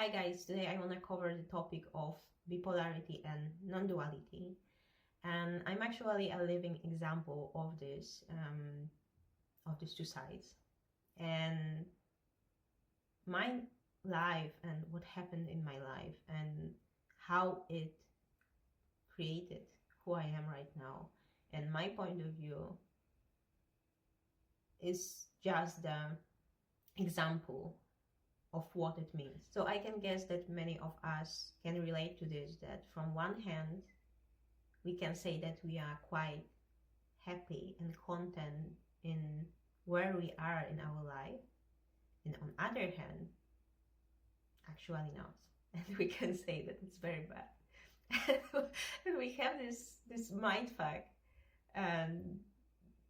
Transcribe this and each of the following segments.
Hi guys, today I want to cover the topic of bipolarity and non-duality, and I'm actually a living example of this, of these two sides, and my life and what happened in my life and how it created who I am right now, and my point of view is just the example of what it means. So I can guess that many of us can relate to this, that from one hand we can say that we are quite happy and content in where we are in our life, and on other hand actually not, and we can say that it's very bad. And we have this mind fuck, and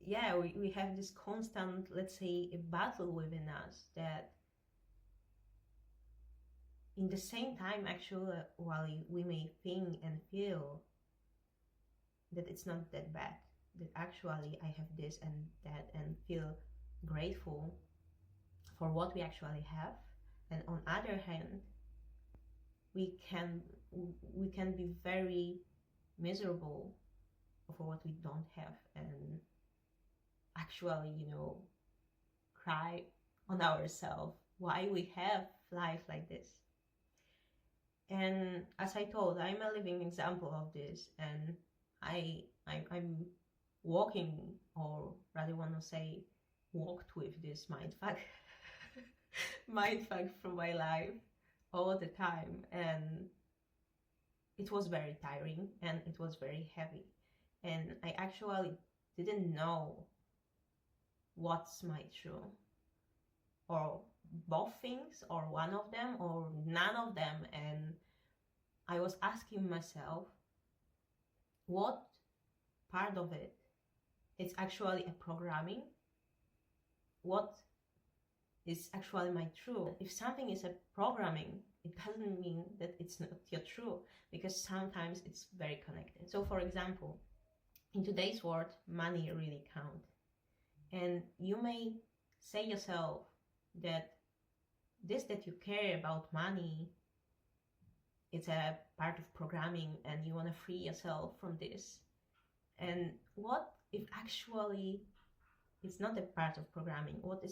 yeah, we have this constant, let's say, a battle within us that in the same time, actually, while we may think and feel that it's not that bad, that actually I have this and that, and feel grateful for what we actually have, and on other hand, we can be very miserable for what we don't have, and actually, cry on ourselves why we have life like this. And as I told, I'm a living example of this, and I'm walking, or rather want to say walked with this mindfuck mindfuck from my life all the time, and it was very tiring and it was very heavy, and I actually didn't know what's my true, or both things, or one of them, or none of them. And I was asking myself, what part of it is actually a programming? What is actually my true? If something is a programming, it doesn't mean that it's not your true, because sometimes it's very connected. So for example, in today's world, money really counts, and you may say yourself that this, that you care about money, it's a part of programming, and you want to free yourself from this. And what if actually it's not a part of programming? What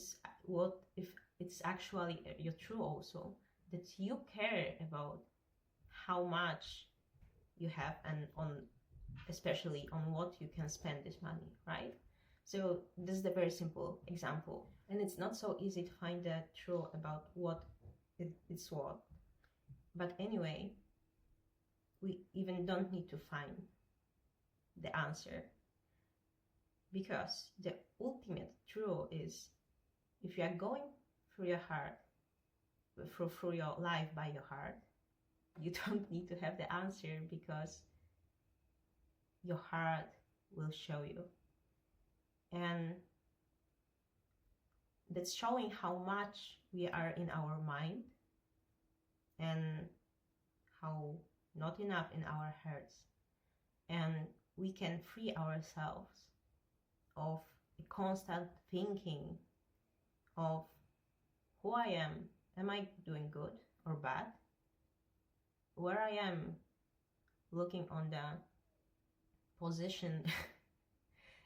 if it's actually your true also, that you care about how much you have, and on especially on what you can spend this money, right? So this is the very simple example, and it's not so easy to find the true about what it's what. But anyway, we even don't need to find the answer, because the ultimate true is, if you are going through your heart, through your life by your heart, you don't need to have the answer, because your heart will show you. And that's showing how much we are in our mind, and how not enough in our hearts. And we can free ourselves of a constant thinking of who I am I doing good or bad, where I am looking on the position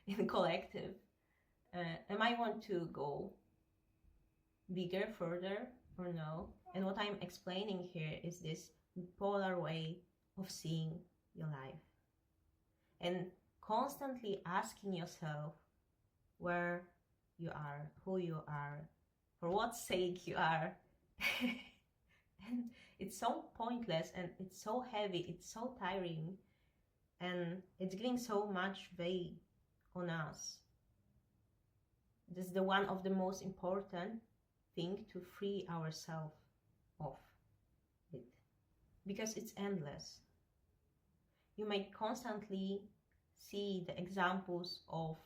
in collective, am I want to go bigger, further, or no? And what I'm explaining here is this polar way of seeing your life, and constantly asking yourself where you are, who you are, for what sake you are. And it's so pointless, and it's so heavy, it's so tiring, and it's giving so much weight on us. This is the one of the most important thing to free ourselves of it, because it's endless. You may constantly see the examples of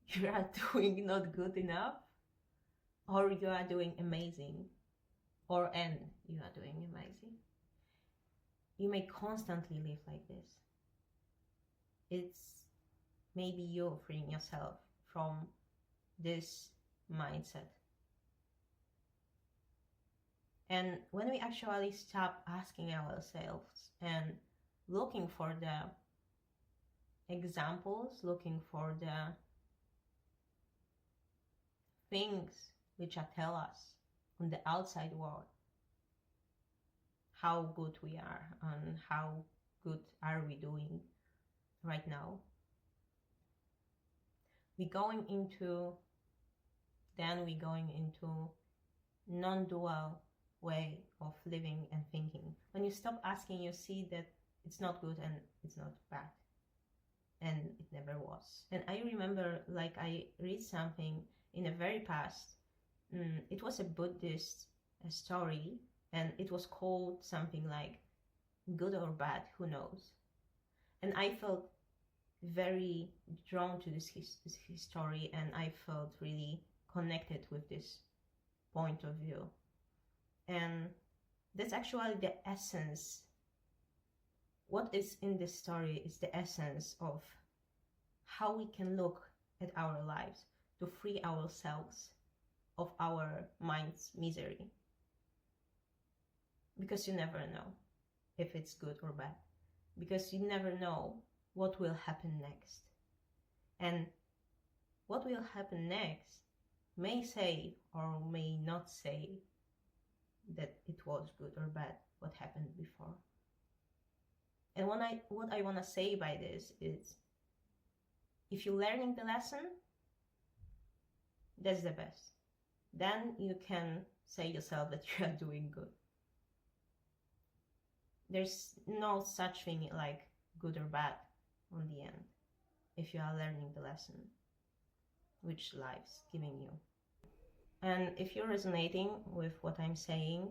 you are doing not good enough, or you are doing amazing, and you are doing amazing. You may constantly live like this. It's maybe you freeing yourself from this mindset. And when we actually stop asking ourselves and looking for the examples, looking for the things which tell us on the outside world how good we are and how good are we doing right now, we're going into non-dual way of living and thinking. When you stop asking, you see that it's not good and it's not bad, and it never was. And I remember, like, I read something in the very past. It was a Buddhist story, and it was called something like good or bad, who knows. And I felt very drawn to this story, and I felt really connected with this point of view. And that's actually the essence. What is in this story is the essence of how we can look at our lives to free ourselves of our mind's misery. Because you never know if it's good or bad. Because you never know what will happen next. And what will happen next may say or may not say that it was good or bad what happened before. And what I want to say by this is, if you're learning the lesson, that's the best. Then you can say yourself that you are doing good. There's no such thing like good or bad on the end, if you are learning the lesson which life's giving you. And if you're resonating with what I'm saying,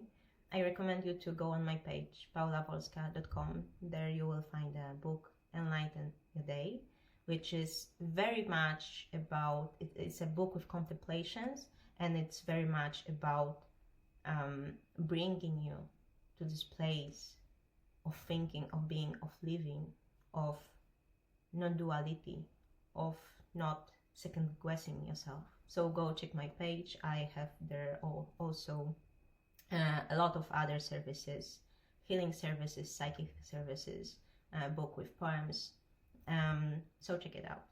I recommend you to go on my page, paulapolska.com. There you will find a book, Enlighten Your Day, which is very much about, it's a book with contemplations, and it's very much about bringing you to this place of thinking, of being, of living, of non-duality, of not second-guessing yourself. So go check my page. I have there also a lot of other services, healing services, psychic services, book with poems. So check it out.